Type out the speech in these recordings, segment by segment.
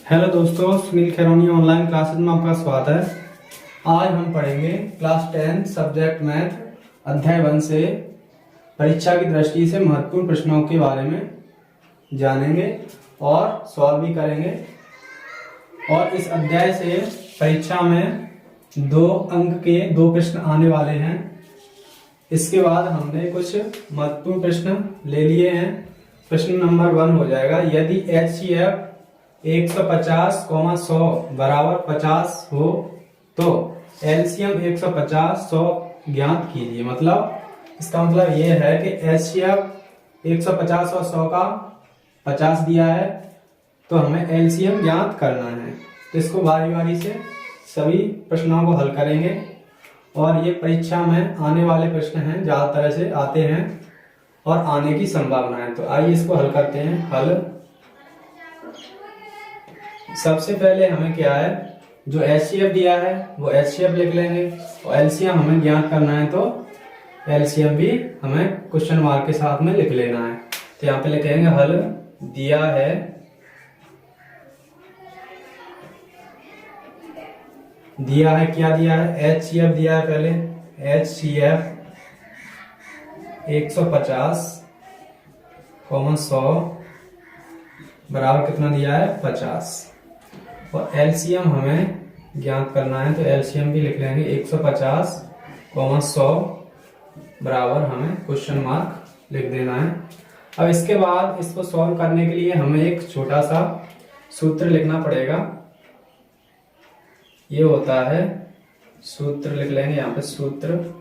Hello दोस्तों, Sunil खैरोनी online classes में आपका स्वागत है। आज हम पढ़ेंगे क्लास 10 सब्जेक्ट मैथ अध्याय 1 से परीक्षा की दृष्टि से महत्वपूर्ण प्रश्नों के बारे में जानेंगे और सॉल्व भी करेंगे। और इस अध्याय से परीक्षा में 2 अंक के 2 प्रश्न आने वाले हैं। इसके बाद हमने कुछ महत्वपूर्ण प्रश्न ले लिए हैं। प्रश्न नंबर 1 हो जाएगा, यदि HCF 150, 100 बराबर 50 हो तो एलसीएम 150, 100 ज्ञात कीजिए। मतलब इसका मतलब ये है कि HCF 150 और 100 का 50 दिया है तो हमें एलसीएम ज्ञात करना है। तो इसको बारी बारी से सभी प्रश्नों को हल करेंगे और ये परीक्षा में आने वाले प्रश्न हैं, ज्यादातर से आते हैं और आने की संभावना है। तो आइए इसको हल करते हैं। हल सबसे पहले हमें क्या है, जो HCF दिया है वो HCF लिख लेंगे और एलसीएम हमें ज्ञात करना है तो एलसीएम भी हमें क्वेश्चन मार्क के साथ में लिख लेना है। तो यहाँ पे लिखेंगे हल दिया है क्या दिया है, HCF दिया है। पहले HCF 150, 100 बराबर कितना दिया है 50 और एलसीएम हमें ज्ञात करना है तो एलसीएम भी लिख लेंगे 150, 100 बराबर हमें क्वेश्चन मार्क लिख देना है। अब इसके बाद इसको सॉल्व करने के लिए हमें एक छोटा सा सूत्र लिखना पड़ेगा। ये होता है सूत्र, लिख लेंगे यहाँ पे सूत्र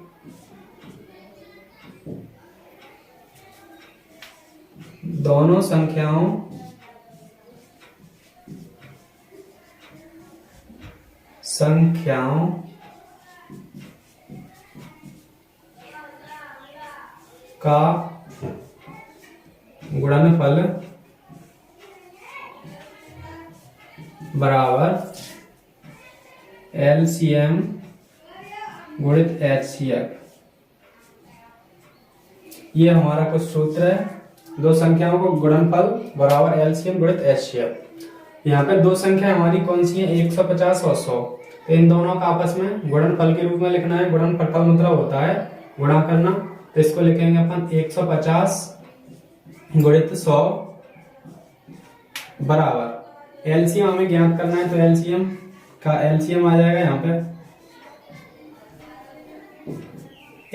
दोनों संख्याओं का गुणनफल बराबर एलसीएम गुणित HCF। ये हमारा कुछ सूत्र है। 2 संख्याओं को गुणनफल बराबर एलसीएम गुणित HCF। यहाँ पे 2 संख्या हमारी कौन सी है, 150 और 100। तो इन दोनों का आपस में गुणनफल के रूप में लिखना है। गुणनफल का मतलब होता है गुणा करना। तो इसको लिखेंगे अपन 150 गुणित 100 बराबर एलसीएम हमें ज्ञात करना है तो एलसीएम का एलसीएम आ जाएगा यहाँ पे।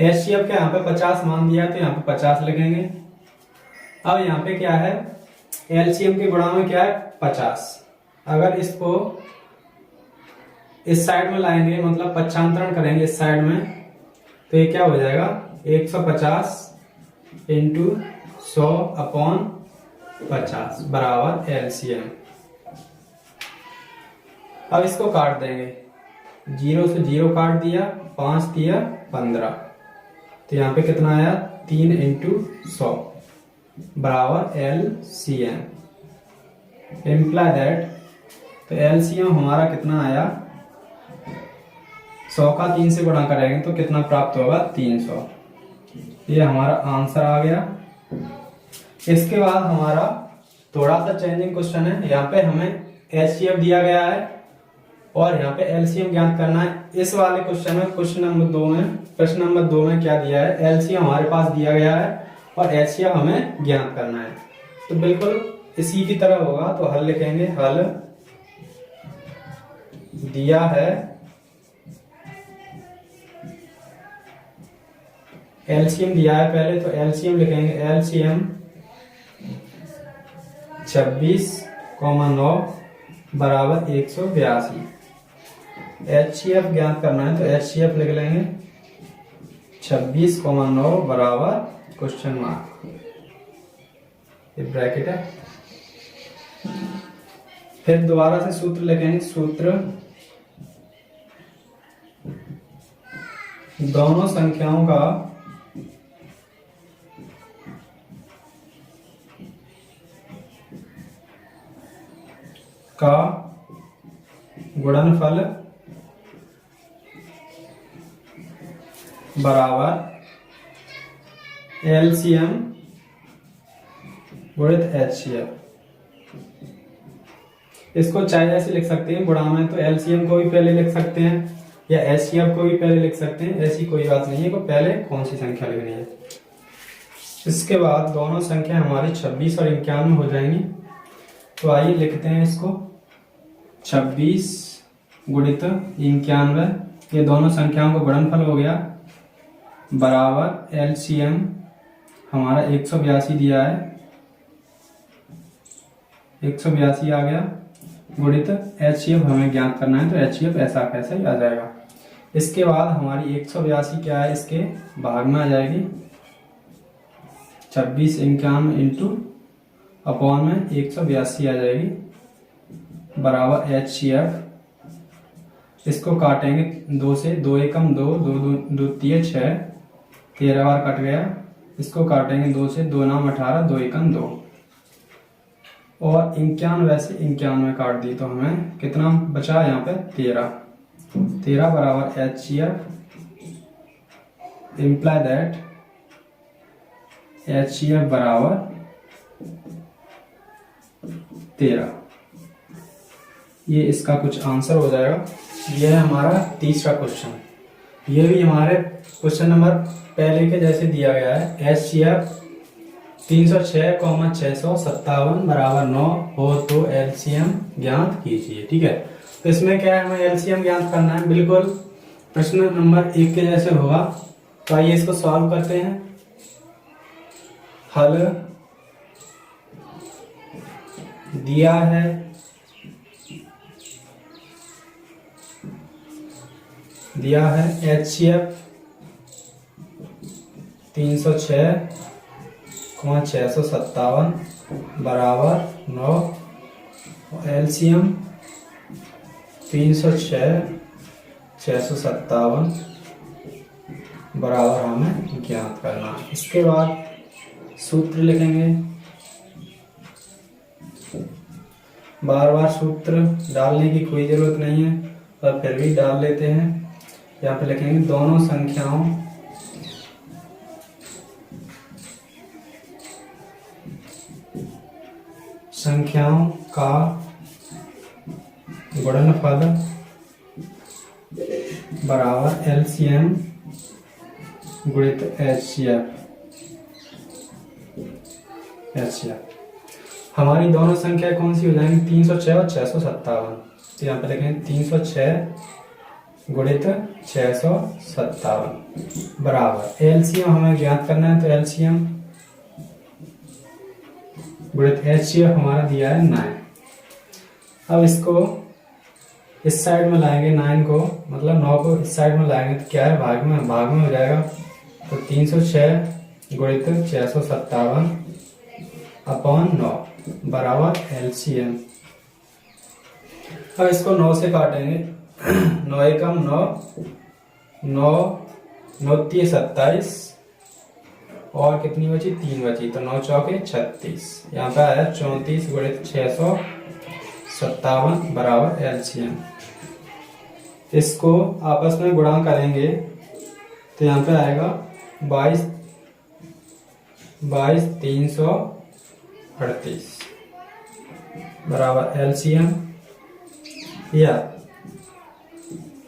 HCF का यहाँ पे 50 मान दिया तो यहाँ पे 50 लिखेंगे। अब यहाँ पे क्या है, एलसीएम के गुणा में क्या है 50। अगर इसको इस साइड में लाएंगे, मतलब पक्षांतरण करेंगे इस साइड में, तो ये क्या हो जाएगा 150 इंटू 100 अपॉन 50 बराबर एलसीएम। अब इसको काट देंगे, 0 से 0 काट दिया, 5 दिया 15। तो यहाँ पे कितना आया 3 इंटू 100 बराबर एलसीएम। इम्प्लाई दैट, तो एलसीएम हमारा कितना आया, 100 का 3 से गुणा करेंगे तो कितना प्राप्त होगा 300। ये हमारा आंसर आ गया। इसके बाद हमारा थोड़ा सा चेंजिंग क्वेश्चन है। यहाँ पे हमें HCF दिया गया है और यहाँ पे एलसीएम ज्ञात करना है। इस वाले क्वेश्चन में प्रश्न नंबर 2 में क्या दिया है, एलसीएम हमारे पास दिया गया है और HCF हमें ज्ञात करना है। तो बिल्कुल इसी की तरह होगा। तो हल लिखेंगे, हल दिया है एलसीएम दिया है पहले, तो एलसीएम लिखेंगे एलसीएम 26,9 बराबर 182। HCF ज्ञात करना है तो HCF लिख लेंगे 26,9 बराबर क्वेश्चन मार्क, ये ब्रैकेट है। फिर दोबारा से सूत्र लिखेंगे, सूत्र दोनों संख्याओं का गुणनफल बराबर एलसीएम गुणित HCF। इसको चाहे ऐसे लिख सकते हैं गुणा में, तो एलसीएम को भी पहले लिख सकते हैं या एचसीएफ को भी पहले लिख सकते हैं, ऐसी कोई बात नहीं है कि पहले कौन सी संख्या लिखनी है। इसके बाद दोनों संख्या हमारी 26 और 51 हो जाएंगी। तो आइए लिखते हैं इसको, 26 गुणित 91, ये दोनों संख्याओं का गुणनफल हो गया, बराबर एलसीएम हमारा 182 दिया है, 182 आ गया, गुणित एचसीएफ हमें ज्ञात करना है, तो एचसीएफ ऐसा कैसे आ जाएगा। इसके बाद हमारी 182 क्या है, इसके भाग में आ जाएगी, 26 51 इंटू अपॉन में 182 आ जाएगी, बराबर एचसीएफ। इसको काटेंगे 2 से, 2 एकम 2, 2 3 6, 13 बार कट गया। इसको काटेंगे 2 से, 2 नाम 18, 2 एकम 2, और 91 से 91 काट दी तो हमें कितना बचा यहाँ पे 13 बराबर एचसीएफ, इम्प्लाई दैट एचसीएफ बराबर 13। ये इसका कुछ आंसर हो जाएगा। यह है हमारा तीसरा क्वेश्चन। ये भी हमारे क्वेश्चन नंबर पहले के जैसे दिया गया है, एचसीएफ 306,657 बराबर 9 हो तो एलसीएम ज्ञात कीजिए। ठीक है, तो इसमें क्या है, हमें एलसीएम ज्ञात करना है, बिल्कुल प्रश्न नंबर 1 के जैसे होगा। तो आइए इसको सॉल्व करते हैं। हल दिया है, एचसीएफ 306,657 बराबर 9, एलसीएम 306,657 बराबर हमें ज्ञात करना है। इसके बाद सूत्र लिखेंगे, बार बार सूत्र डालने की कोई जरूरत नहीं है, पर फिर भी डाल लेते हैं। यहाँ पे लिखेंगे दोनों संख्याओं का गुणनफल बराबर एलसीएम गुणित एचसीएफ। हमारी दोनों संख्या कौन सी हो जाएंगी, 306 और 657। तो यहाँ पे लिखेंगे 306 गुणित 657 बराबर एलसीएम हमें ज्ञात करना है, तो एलसीएम गुणित एचसीएफ हमारा दिया है 9। अब इसको इस साइड में लाएंगे, 9 को मतलब 9 को इस साइड में लाएंगे तो क्या है, भाग में हो जाएगा। तो 306 गुणित 657 अपॉन 9 बराबर एलसीएम। अब इसको 9 से काटेंगे, 9 एकम 9, 9 3 27 और कितनी बची, 3 बची, तो 9 चौके 36। यहाँ पे आया 34 गुणित 657 बराबर एलसीएम। इसको आपस में गुणा करेंगे तो यहाँ पे आएगा 22 338 बराबर एलसीएम, या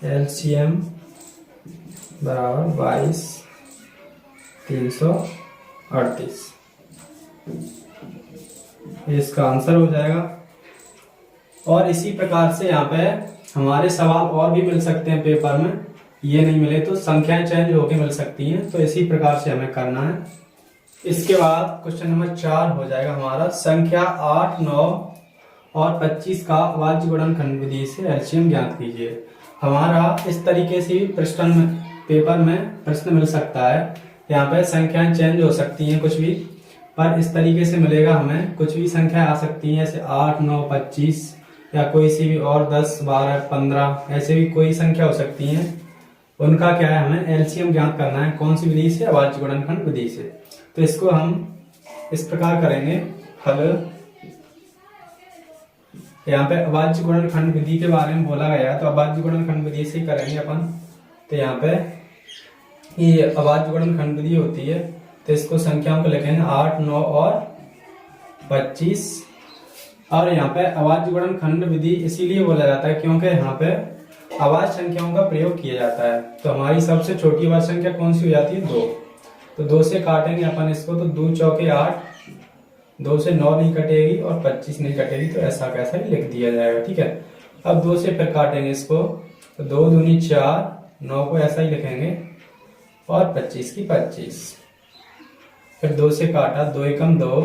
एलसीएम बराबर 22 338। इसका आंसर हो जाएगा। और इसी प्रकार से यहाँ पे हमारे सवाल और भी मिल सकते हैं पेपर में, ये नहीं मिले तो संख्याएं चेंज होके मिल सकती हैं, तो इसी प्रकार से हमें करना है। इसके बाद क्वेश्चन नंबर 4 हो जाएगा हमारा, संख्या 8, 9 और 25 का अभाज्य गुणनखंड विधि से एलसीएम ज्ञात कीजिए। हमारा इस तरीके से प्रश्न में पेपर में प्रश्न मिल सकता है। यहाँ पे संख्याएं चेंज हो सकती हैं कुछ भी, पर इस तरीके से मिलेगा हमें, कुछ भी संख्या आ सकती है, जैसे 8, 9, 25 या कोई सी भी और 10, 12, 15 ऐसे भी कोई संख्या हो सकती है। उनका क्या है, हमें एलसीएम ज्ञात करना है, कौन सी विधि से, अभाज्य गुणनखंड विधि से। तो इसको हम इस प्रकार करेंगे, हल यहाँ पे अभाज्य गुणनखंड विधि के बारे में बोला गया है, तो अभाज्य गुणनखंड विधि से करेंगे अपन। तो यहाँ पे ये अभाज्य गुणनखंड विधि होती है, तो इसको संख्याओं को लिखेंगे 8, 9 और 25 और यहाँ पे अभाज्य गुणनखंड विधि इसीलिए बोला जाता है क्योंकि यहाँ पे अभाज्य संख्याओं का प्रयोग किया जाता है। तो हमारी सबसे छोटी अभाज्य संख्या कौन सी हो जाती है? 2। तो 2 से काटेंगे अपन इसको, तो 2 चौके 8, 2 से 9 नहीं कटेगी और 25 नहीं कटेगी, तो ऐसा कैसा ही लिख दिया जाएगा। ठीक है, अब 2 से फिर काटेंगे इसको, तो 2 दूनी 4, 9 को ऐसा ही लिखेंगे और 25 की 25। फिर 2 से काटा, 2 एकम 2,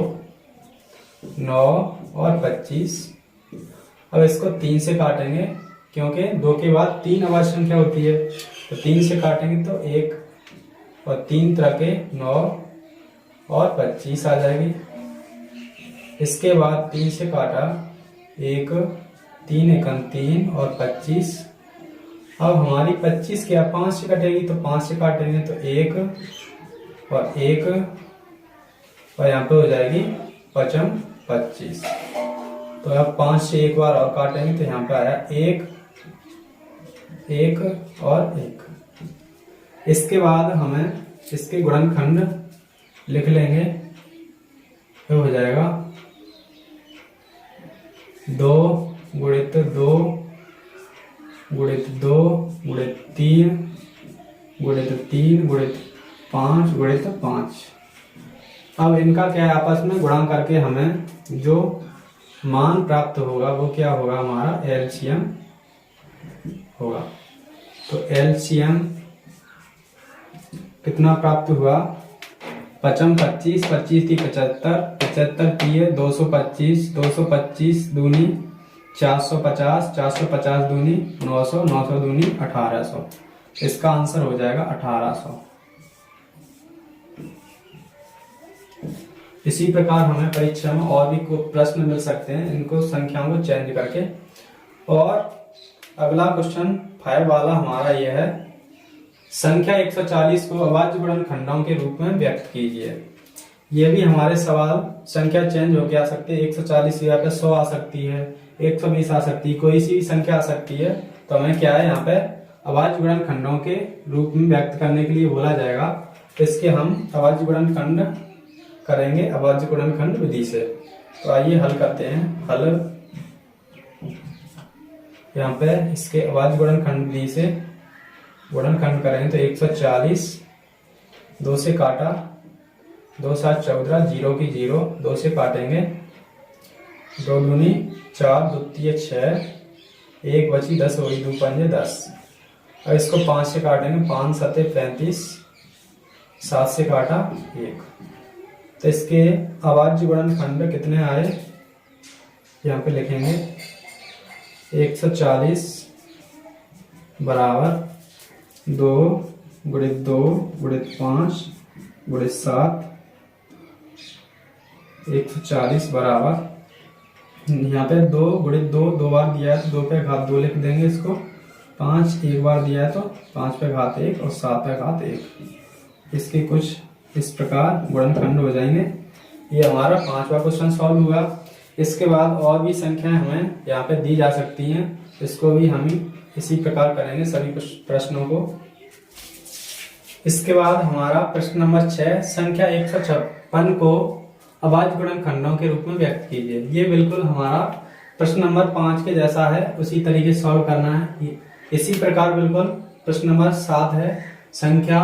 9 और 25। अब इसको 3 से काटेंगे क्योंकि 2 के बाद 3 अभाज्य संख्या होती है, तो 3 से काटेंगे तो 1 और 3 त्रिके 9 और 25 आ जाएगी। इसके बाद 3 से काटा, 1, 3 एकम 3 और 25। अब हमारी 25 क्या 5 से कटेगी, तो 5 से काटेंगे तो 1 और 1 और यहाँ पे हो जाएगी 5 25। तो अब 5 से एक बार और काटेंगे तो यहाँ पे आया 1 1 और 1। इसके बाद हमें इसके गुणनखंड लिख लेंगे, तो हो जाएगा 2 गुणित 2 गुणित 2 गुणित 3 गुणित 3 गुणित 5 गुणित 5। अब इनका क्या है, आपस में गुणा करके हमें जो मान प्राप्त होगा वो क्या होगा, हमारा एलसीएम होगा। तो एलसीएम कितना प्राप्त हुआ, 5 25, 25 थी 75, 75 थी 225, 225 दूनी 450, 450 दूनी 900, 900 दूनी 1800। इसका आंसर हो जाएगा 1800। इसी प्रकार हमें परीक्षा में और भी कुछ प्रश्न मिल सकते हैं, इनको संख्याओं को चेंज करके। और अगला क्वेश्चन 5 वाला हमारा यह है, संख्या 140 को अभाज्य गुणनखंडों के रूप में व्यक्त कीजिए। ये भी हमारे सवाल संख्या चेंज होकर आ सकती है, 140 यहाँ पे 100 आ सकती है, 120 आ सकती है, कोई सी भी संख्या आ सकती है। तो हमें क्या है, यहाँ पे अभाज्य गुणनखंडों के रूप में व्यक्त करने के लिए बोला जाएगा। तो इसके हम अभाज्य गुणनखंड करेंगे अभाज्य गुणनखंड विधि से। तो आइए हल करते हैं। हल यहाँ पे इसके अभाज्य गुणनखंड विधि से गुणनखंड करेंगे तो 140, 2 से काटा, 2 7 14, 0 की 0, 2 से काटेंगे, 2 दूनी 4, 2 तिये 6, 1 बची 10 होगी, 2 पंजे 10। अब इसको 5 से काटेंगे, 5 सते 35, 7 से काटा 1। तो इसके अभाज्य गुणनखंड कितने आए, यहाँ पे लिखेंगे 140 बराबर 2 गुणित 2 गुणित 5 गुणित 7। 140 बराबर यहाँ पे 2 गुणित 2 2 बार दिया है, 2 पे घात 2 लिख देंगे इसको। 5 एक बार दिया है तो 5 पे घात 1 और 7 पे घात 1। इसके कुछ इस प्रकार गुणनखंड हो जाएंगे। ये हमारा 5वां क्वेश्चन सॉल्व हुआ। इसके बाद और भी संख्याएं हमें यहाँ पे दी जा सकती हैं, इसको भी हम इसी प्रकार करेंगे सभी प्रश्नों को। इसके बाद हमारा प्रश्न नंबर 6, संख्या 156 को अभाज्य गुणनखंडों के रूप में व्यक्त कीजिए। ये बिल्कुल हमारा प्रश्न नंबर 5 के जैसा है, उसी तरीके से सॉल्व करना है। इसी प्रकार बिल्कुल प्रश्न नंबर 7 है, संख्या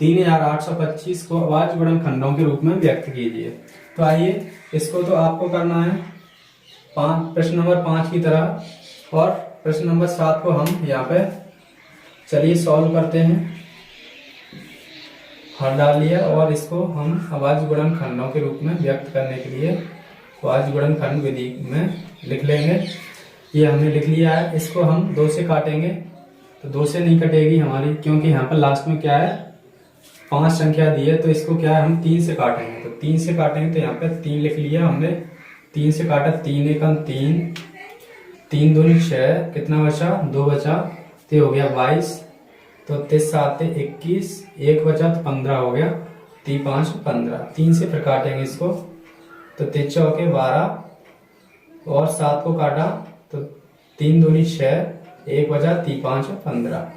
3825 को अभाज्य गुणनखंडों के रूप में व्यक्त कीजिए। तो आइए इसको तो आपको करना है प्रश्न नंबर 5 की तरह, और प्रश्न नंबर 7 को हम यहाँ पे चलिए सॉल्व करते हैं। हल डाल लिया और इसको हम अभाज्य गुणनखंडों के रूप में व्यक्त करने के लिए अभाज्य गुणनखंड विधि में लिख लेंगे। ये हमने लिख लिया है। इसको हम 2 से काटेंगे, तो 2 से नहीं कटेगी हमारी, क्योंकि यहाँ पर लास्ट में क्या है 5 संख्या दी है, तो इसको क्या है हम 3 से काटेंगे। तो 3 से काटेंगे तो यहाँ पे 3 लिख लिया हमने, 3 से काटा, 3 एकम 3, 3 दूनी 6, कितना बचा 2 बचा, तो हो गया 22, तो 3 7 21, 1 बचा तो 15 हो गया, 3 5 15। 3 से फिर काटेंगे इसको, तो 3 चौके 12 और 7 को काटा तो 3 दूनी 6, 1 बचा, 3 5 15।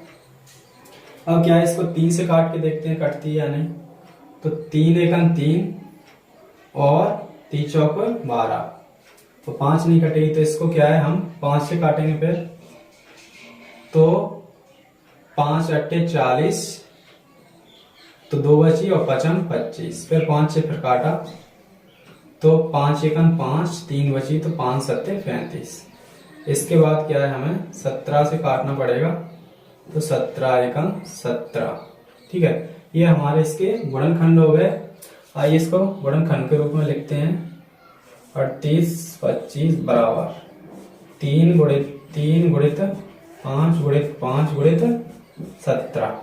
अब क्या है, इसको 3 से काट के देखते हैं कटती है या नहीं। तो 3 एकम 3 और 3 चौक 12, तो 5 नहीं कटेगी, तो इसको क्या है हम 5 से काटेंगे फिर। तो 5 अट्ठे 40, तो 2 बची और 5 25, फिर 5 से फिर काटा तो 5 एकम 5, 3 बची तो 5 सत्ते 35। इसके बाद क्या है हमें 17 से काटना पड़ेगा, तो 17 एकम 17। ठीक है, ये हमारे इसके गुणनखंड हो गए। आइए इसको गुणनखंड के रूप में लिखते हैं। 38 25 बराबर 3 गुणित 3 गुणित 5 गुणित 5 गुणित 17।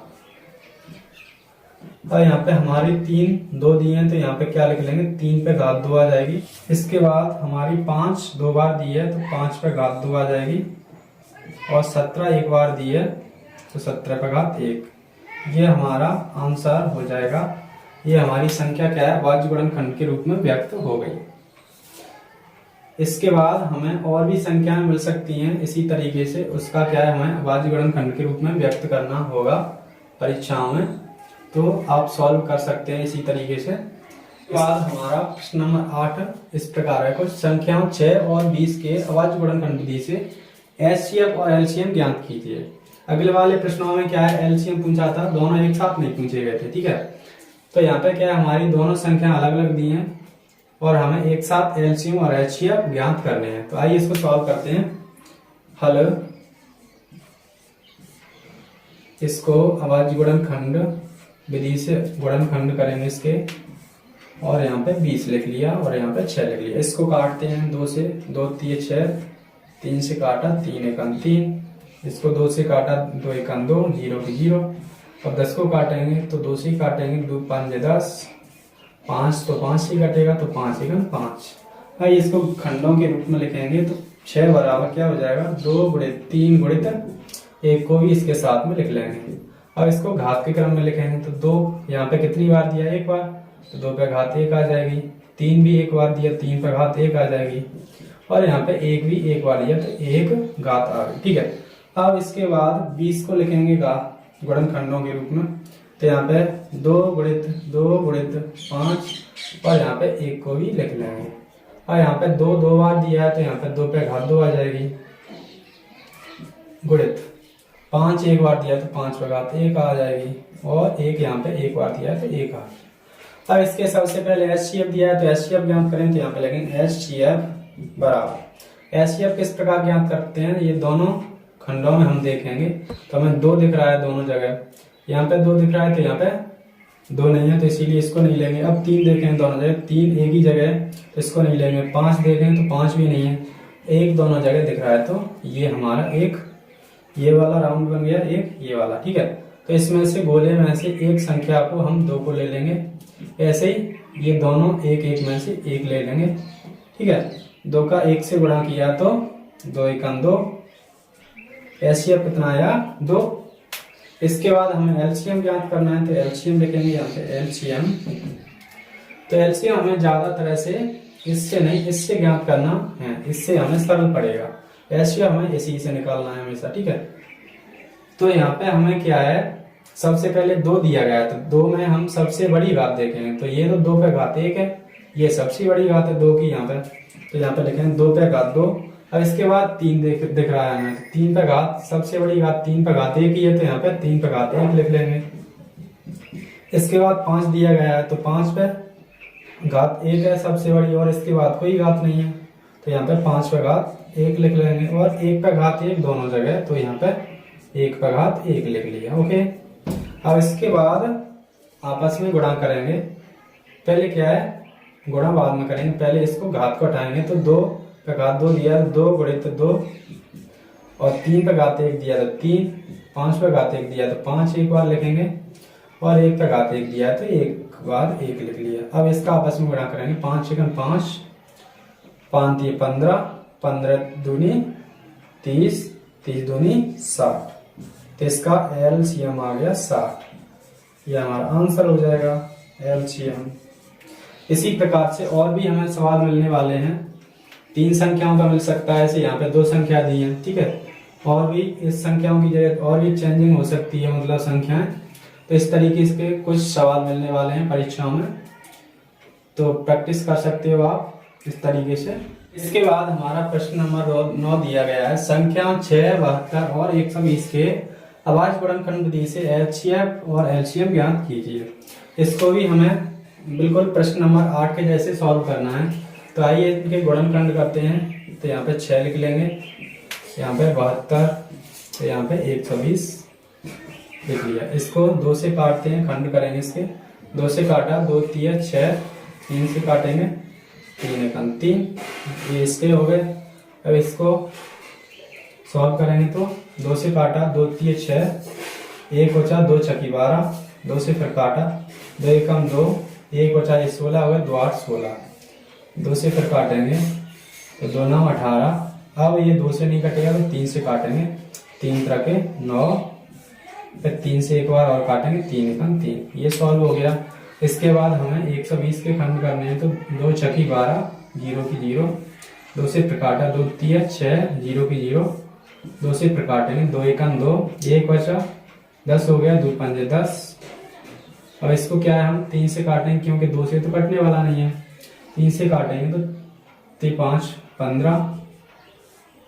और यहाँ पे हमारी 3 2 दिए हैं, तो यहाँ पे क्या लिख लेंगे 3 पे घात 2 आ जाएगी। इसके बाद हमारी 5 2 बार दी है, तो 5 पे घात 2 आ जाएगी। और 17 एक बार दी है, तो 17 पे घात 1। ये हमारा आंसर हो जाएगा। ये हमारी संख्या क्या है, वाज्य गुणनखंड के रूप में व्यक्त हो गई। इसके बाद हमें और भी संख्याएं मिल सकती हैं इसी तरीके से, उसका क्या है हमें वाज्य गुणनखंड के रूप में व्यक्त करना होगा परीक्षाओं में, तो आप सॉल्व कर सकते हैं इसी तरीके से। बाद हमारा प्रश्न नंबर 8 इस प्रकार है, कुछ संख्याओं 6 और 20 के अवाज्य गुणनखंड विधि से एचसीएफ और एलसीएम ज्ञात कीजिए। अगले वाले प्रश्नों में क्या है एलसीएम पूछा था, दोनों एक साथ नहीं पूछे गए थे। ठीक है, तो यहाँ पे क्या है हमारी दोनों संख्या अलग अलग दी हैं और हमें एक साथ एलसीएम और एचसीएफ ज्ञात करने हैं। तो आइए इसको सॉल्व करते हैं। हल इसको अवाज्य गुणनखंड विधि से गुणनखंड करेंगे इसके, और यहाँ पे 20 लिख लिया और यहाँ पे 6 लिख लिया। इसको काटते हैं 2 से, 2 3 6, 3 से काटा 3 एकम 3, इसको 2 से काटा 2 एकम 2, 0 की 0, और 10 को काटेंगे तो 2 से काटेंगे, 2 5 10, 5 तो 5 से कटेगा तो 5 एकम 5। भाई इसको खंडों के रूप में लिखेंगे तो 6 बराबर क्या हो जाएगा 2 गुणित 3 गुणित 1 को भी इसके साथ में लिख लेंगे। अब इसको घात के क्रम में लिखेंगे तो 2 यहाँ पे कितनी बार दिया, एक बार, तो 2 पे घात 1 आ जाएगी। 3 भी एक बार दिया, 3 पे घात 1 आ जाएगी। और यहाँ पे 1 भी एक बार दिया तो 1 घात आ गई। ठीक है, अब इसके बाद 20 को लिखेंगे गुणनखंडों के रूप में, तो यहाँ पे 2 गुणित 5 और यहाँ पे 1 को भी लिख लेंगे। और यहाँ पे 2 बार दिया है, तो यहाँ पे 2 पे घात 2 आ जाएगी, गुणित 5 एक बार दिया तो 5 पे घात 1 आ जाएगी, और 1 यहाँ पे एक बार दिया है तो 1 आ। अब इसके सबसे पहले एचसीएफ दिया है, तो एचसीएफ ज्ञात करें तो यहाँ पे लगेंगे एचसीएफ बराबर। एचसीएफ किस प्रकार ज्ञात करते हैं, ये दोनों खंडों में हम देखेंगे। तो हमें 2 दिख रहा है दोनों जगह, यहाँ पे 2 दिख रहा है तो यहाँ पे 2 नहीं है, तो इसीलिए इसको नहीं लेंगे। अब 3 देखें दोनों जगह, 3 एक ही जगह है तो इसको नहीं लेंगे। 5 देखें तो 5 भी नहीं है, 1 दोनों जगह दिख रहा है, तो ये हमारा एक ये वाला राउंड बन गया, एक ये वाला। ठीक है, तो इसमें से गोले में से एक संख्या को हम 2 को ले लेंगे, ऐसे ही ये दोनों एक एक में से एक ले लेंगे। ठीक है, 2 का 1 से गुणा किया तो 2 एकम 2, एचसीएफ कितना आया 2। इसके बाद हमें एलसीएम ज्ञात करना है, तो एलसीएम लिखेंगे यहाँ पे एलसीएम। तो एलसीएम हमें ज्यादा तरह से इससे नहीं इससे ज्ञात करना है, इससे हमें सरल पड़ेगा। एचसीएफ हमें इसी से निकालना है हमेशा। ठीक है, तो यहाँ पे हमें क्या है सबसे पहले 2 दिया गया है, तो 2 में हम सबसे बड़ी घात देखेंगे, तो ये तो 2 पे घात 1 है, ये सबसे बड़ी घात है 2 की यहाँ पे, तो यहाँ पे लिखेंगे 2 पे घात 2। अब इसके बाद 3 दिख रहा है हमें, 3 पे घात सबसे बड़ी घात 3 पे घात 1 ही है, तो यहाँ पे 3 पे घात 1 लिख लेंगे। इसके बाद 5 दिया गया है, तो 5 पे घात 1 है सबसे बड़ी, और इसके बाद कोई घात नहीं है, तो यहाँ पे 5 पे घात 1 लिख लेंगे, और 1 पे घात 1 दोनों जगह, तो यहाँ पे 1 पे घात 1 लिख लिया। ओके, अब इसके बाद आपस में गुणा करेंगे। पहले क्या है गुणा बाद में करेंगे, पहले इसको घात को हटाएंगे, तो 2 पे घात 2 दिया, 2 गुणित 2, और 3 पे घात 1 दिया तो 3, 5 पे घात 1 दिया तो 5 एक बार लिखेंगे, और 1 पे घात 1 दिया तो 1 बार 1 लिख लिया। अब इसका आपस में गुणा करेंगे, 5 एकम 5, 5 दिए 15, 15 दूनी 30, 30 दूनी 60, तो इसका एलसीएम आ गया 60। यह हमारा आंसर हो जाएगा एलसीएम। इसी प्रकार से और भी हमें सवाल मिलने वाले हैं, 3 संख्याओं का मिल सकता है, ऐसे यहाँ पे 2 संख्या दी है। ठीक है, और भी इस संख्याओं की जगह और भी चेंजिंग हो सकती है, मतलब संख्याएं। तो इस तरीके के कुछ सवाल मिलने वाले हैं परीक्षाओं में, तो प्रैक्टिस कर सकते हो आप इस तरीके से। इसके बाद हमारा प्रश्न नंबर 9 दिया गया है। संख्या 6, 72 और 120 के अभाज्य गुणनखंड विधि से एचसीएफ और एलसीएम ज्ञात कीजिए। इसको भी हमें बिल्कुल प्रश्न नंबर 8 के जैसे सॉल्व करना है। तो आइए इनके गुणनखंड करते हैं। तो यहाँ पे 6 लिख लेंगे, यहाँ पे 72, तो यहाँ पे 120 लिख लिया। इसको 2 से काटते हैं, खंड करेंगे इसके। 2 से काटा, 2 3 6, 3 से काटेंगे, 3 1 3, ये इसके हो गए। अब इसको सॉल्व करेंगे तो 2 से काटा, 2 3 6, 1 बचा, 2 छकी 12, 2 से फिर काटा, 2 1 2, 1 बचा, ये 16 हो गए, 2 8 16, 2 से फिर काटेंगे तो 2 9 18। अब ये 2 से नहीं कटेगा तो 3 से काटेंगे, 3 तरह के 9, फिर 3 से एक बार और काटेंगे, 3 1 3, ये सॉल्व हो गया। इसके बाद हमें 120 के खंड करने हैं। तो 2 छकी 12, 0 की 0, 2 से फिर काटा, 2 3 6, 0 की 0, 2 से फिर काटेंगे, 2 1 2, 1 बचा, 10 हो गया, 2 5 10। अब इसको क्या है, हम 3 से काटेंगे क्योंकि 2 से तो कटने वाला नहीं है। 3 से काटेंगे तो 3 5 15।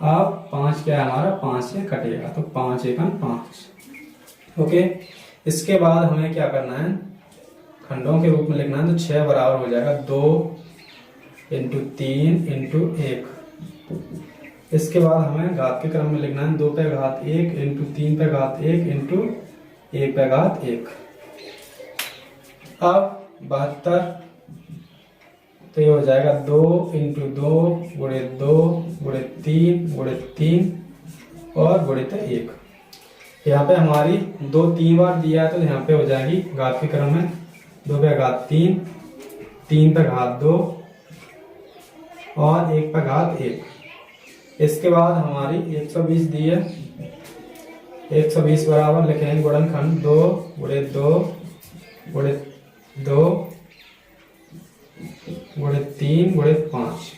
अब 5 क्या है हमारा, 5 से कटेगा तो 5 1 5। ओके, इसके बाद हमें क्या करना है, खंडों के रूप में लिखना है। तो 6 बराबर हो जाएगा 2 × 3 × 1। इसके बाद हमें घात के क्रम में लिखना है। 2 पे घात 1 × 3 पे घात 1 × 1 पे घात 1। अब 72, तो ये हो जाएगा 2 × 2 × 2 × 3 × 3 और गुणित 1। यहाँ पे हमारी 2 3 बार दिया है तो यहाँ पे हो जाएगी घात के क्रम में 2 पे घात 3, 3 पे घात 2 और 1 पे घात 1। इसके बाद हमारी 120 दी है। 120 बराबर लिखेंगे गुणनखंड 2 × 2 × 2 × 3 × 5।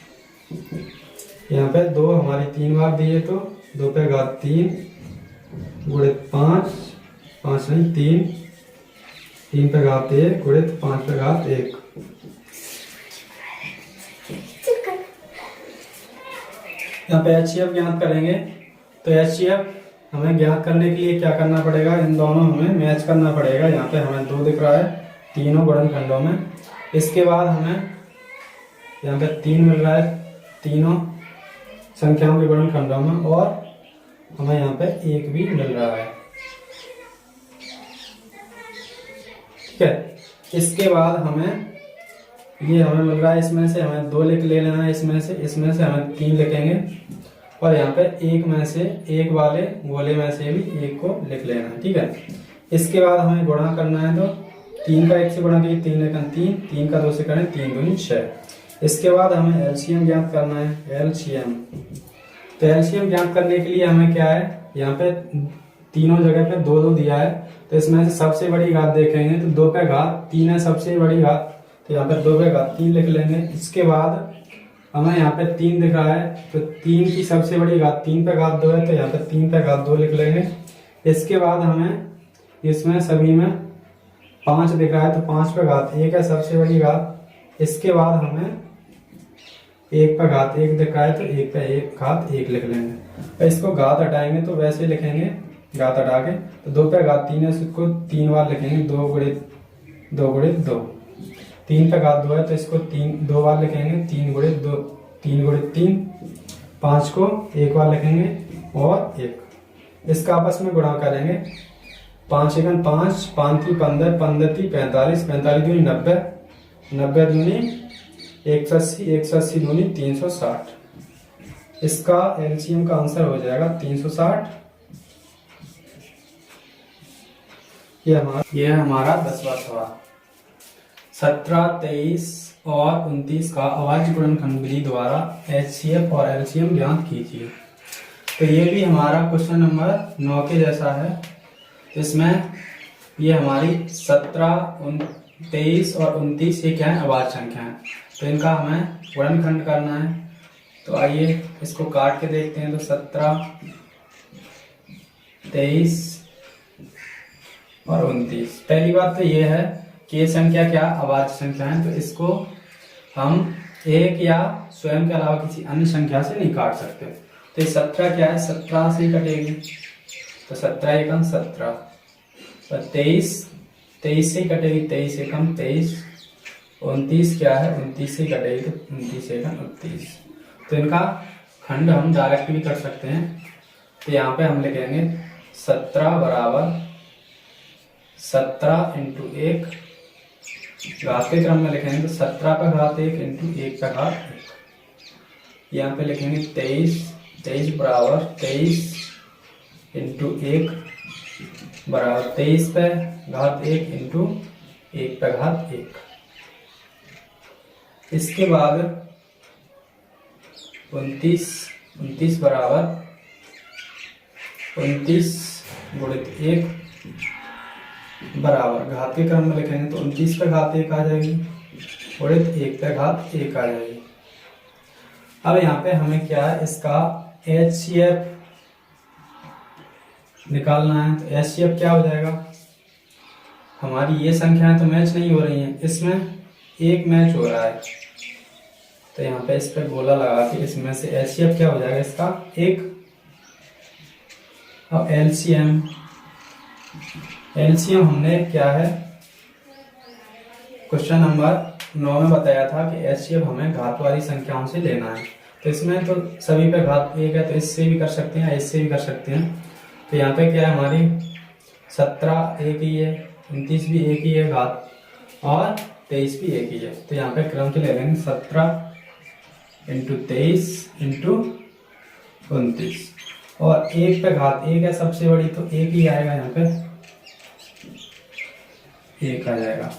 यहाँ पे 2 हमारी 3 बार दी है तो 2 पे घात 3 × 5, 5 नहीं 3, 3 पे घात 1 × 5 पे घात 1। यहाँ पे एचसीएफ ज्ञात करेंगे। तो एचसीएफ हमें ज्ञात करने के लिए क्या करना पड़ेगा, इन दोनों हमें मैच करना पड़ेगा। यहाँ पे हमें 2 दिख रहा है तीनों गुणनखंडों में। इसके बाद हमें यहाँ पे 3 मिल रहा है तीनों संख्याओं के गुणनखंडों में, और हमें यहाँ पे 1 भी मिल रहा है। ठीक है, इसके बाद हमें ये हमें मिल रहा है, इसमें से हमें 2 लिख ले लेना है, इसमें से हमें 3 लिखेंगे, और यहाँ पे 1 में से 1 वाले गोले में से भी 1 को लिख लेना है। ठीक है, इसके बाद हमें गुणा करना है। तो 3 का 1 से गुणा कीजिए, 3 1 3, 3 का 2 से करें, 3 2 6। इसके बाद हमें एलसीएम ज्ञात करना है। एलसीएम, तो एलसीएम ज्ञात करने के लिए हमें क्या है, यहाँ पे तीनों जगह पे 2 2 दिया है। तो इसमें से सबसे बड़ी घात देखेंगे तो 2 पे घात 3 है सबसे बड़ी घात, तो यहाँ पे 2 पे घात 3 लिख लेंगे। इसके बाद हमें यहाँ पे 3 दिख रहा है तो 3 की सबसे बड़ी घात 3 पे घात 2 है, तो यहाँ पे 3 पे घात 2 लिख लेंगे। इसके बाद हमें इसमें सभी में 5 दिख रहा है तो 5 पे घात 1 है सबसे बड़ी घात। इसके बाद हमें 1 पे घात 1 दिख रहा है तो 1 पे 1 घात 1 लिख लेंगे। इसको घात हटाएंगे तो वैसे लिखेंगे, घात हटा के तो 2 पे घात 3 है, इसको 3 बार लिखेंगे, 2 × 2 × 2। 3 पे घात 2 है तो इसको 2 बार लिखेंगे, 3 × 2 3 × 3। 5 को 1 बार लिखेंगे और 1। इसका आपस में गुणा करेंगे। 5 1 5, 5 3 15, 15 3 45, 45 दूनी 90, 90 दूनी 180, 180 दूनी 360। इसका एलसीएम का आंसर हो जाएगा 360। ये हमारा 10वां सवाल। 17, 23 और 29 का अभाज्य गुणनखंड विधि द्वारा एचसीएफ और एलसीएम ज्ञात कीजिए। तो ये भी हमारा क्वेश्चन नंबर 9 के जैसा है। इसमें ये हमारी 17, 23 और 29 ये क्या है, अभाज्य संख्या है, तो इनका हमें गुणनखंड करना है। तो आइए इसको काट के देखते हैं। तो 17, 23 और 29। पहली बात तो ये है कि ये संख्या क्या अभाज्य संख्या है, तो इसको हम एक या स्वयं के अलावा किसी अन्य संख्या से नहीं काट सकते। तो ये 17 क्या है, 17 से ही कटेगी, तो 17 एकम 17, और 23 से ही कटेगी, 23 एकम 23, 29 क्या है, 29 से ही कटेगी, तो 29 एकम 29। तो इनका खंड हम डायरेक्ट भी कर सकते हैं। तो यहाँ पे हम लिखेंगे 17 बराबर 17 इंटू 1, घात के क्रम में लिखेंगे तो 17 का घात 1 इंटू 1 का घात 1। यहाँ पे लिखेंगे 23 बराबर 23 इंटू 1 बराबर 23 पे घात 1 इंटू 1 पे घात 1। इसके बाद 29 बराबर 29 गुणित 1 बराबर घात के क्रम में लिखेंगे तो 29 पे घात 1 आ जाएगी, गुणित 1 पे घात 1 आ जाएगी। अब यहाँ पे हमें क्या है, इसका HCF निकालना है। तो HCF क्या हो जाएगा, हमारी ये संख्याएं तो मैच नहीं हो रही हैं, इसमें एक मैच हो रहा है। तो यहाँ पे इस पे गोला लगा के इसमें से HCF क्या हो जाएगा इसका 1। अब LCM हमने क्या है, क्वेश्चन नंबर 9 में बताया था कि HCF हमें घात वाली संख्याओं से लेना है। तो इसमें तो सभी पे घात 1 है, तो इससे भी कर सकते हैं, इससे भी कर सकते हैं। तो यहाँ पे क्या है, हमारी 17 एक ही है, 29 भी एक ही है घात, और 23 भी एक ही है। तो यहाँ पे क्रम के ले लेंगे 17 इंटू 23 इंटू 29, और 1 पे घात 1 है सबसे बड़ी, तो 1 ही आएगा, यहाँ पे 1 आ जाएगा।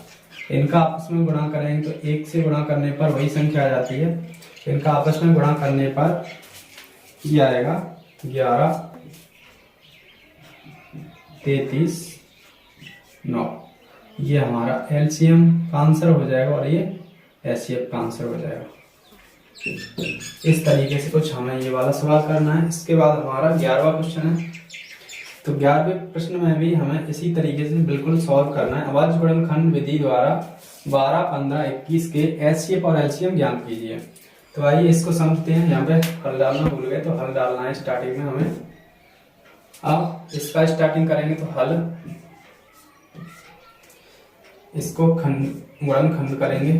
इनका आपस में गुणा करेंगे तो 1 से गुणा करने पर वही संख्या आ जाती है। इनका आपस में गुणा करने पर ये आएगा 11, 33, 9। ये हमारा LCM का आंसर हो जाएगा और ये HCF का आंसर हो जाएगा। इस तरीके से कुछ हमें ये वाला सवाल करना है। इसके बाद हमारा 11वां क्वेश्चन है। तो 11वें प्रश्न में भी हमें इसी तरीके से बिल्कुल सॉल्व करना है। अभाज्य गुणनखंड विधि द्वारा 12, 15, 21 के HCF और LCM ज्ञात कीजिए। तो आइए इसको समझते हैं। यहाँ पे हल डालना भूल गए, तो हल डालना है स्टार्टिंग में हमें। अब इसका स्टार्टिंग करेंगे तो हल, इसको गुणनखंड करेंगे,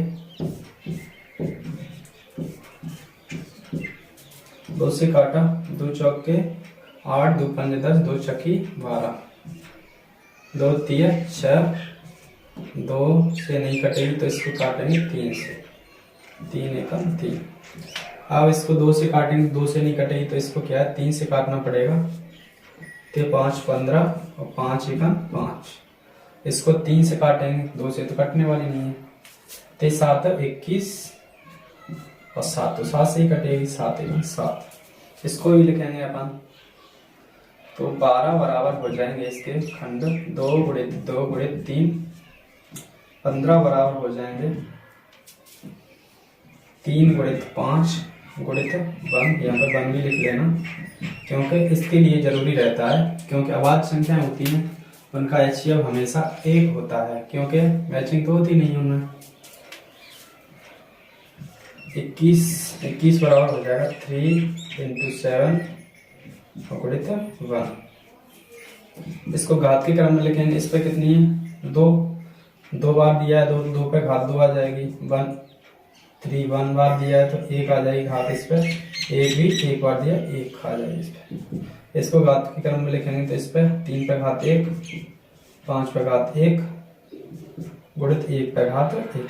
2 से काटा, 2 चौक के 8, 2 पंजे 10, 2 छक्की 12, 2 तिया 6, 2 से नहीं कटेगी तो इसको काटेंगे 3 से, 3 एकम 3। अब इसको 2 से काटेंगे, 2 से नहीं कटेगी तो इसको क्या है 3 से काटना पड़ेगा। तो 5, 15 और 5 एकम 5। इसको 3 से काटेंगे, 2 से तो कटने वाली नहीं है। तो 7, 21 और 7, तो 7 से ही कटेगी, 7 एकम 7। इसको भी लिखेंगे अपन। तो 12 बराबर हो जाएंगे इसके खंड 2 गुणित 2 गुणित 3, 15 बराबर हो जाएंगे 3 गुणित 5 गुणित 1। यहाँ पर 1 भी लिख लेना, क्योंकि इसके लिए जरूरी रहता है, क्योंकि अभाज्य संख्याएं होती हैं उनका HCF हमेशा 1 होता है, क्योंकि मैचिंग तो होती नहीं उनमें। 21 बराबर हो जाएगा 3 इंटू 7 गुणित 1। इसको घात के क्रम में लिखेंगे। इस पे कितनी है 2 बार दिया है, 2 पे घात 2 आ जाएगी। 1 3 1 बार दिया है तो 1 आ जाएगी घात, इस पे 1 भी 1 बार दिया 1 आ जाएगी इस पे। इसको घात के क्रम में लिखेंगे तो इस पे 3 पे घात 1, 5 पे घात 1 गुणित 1 पे घात 1।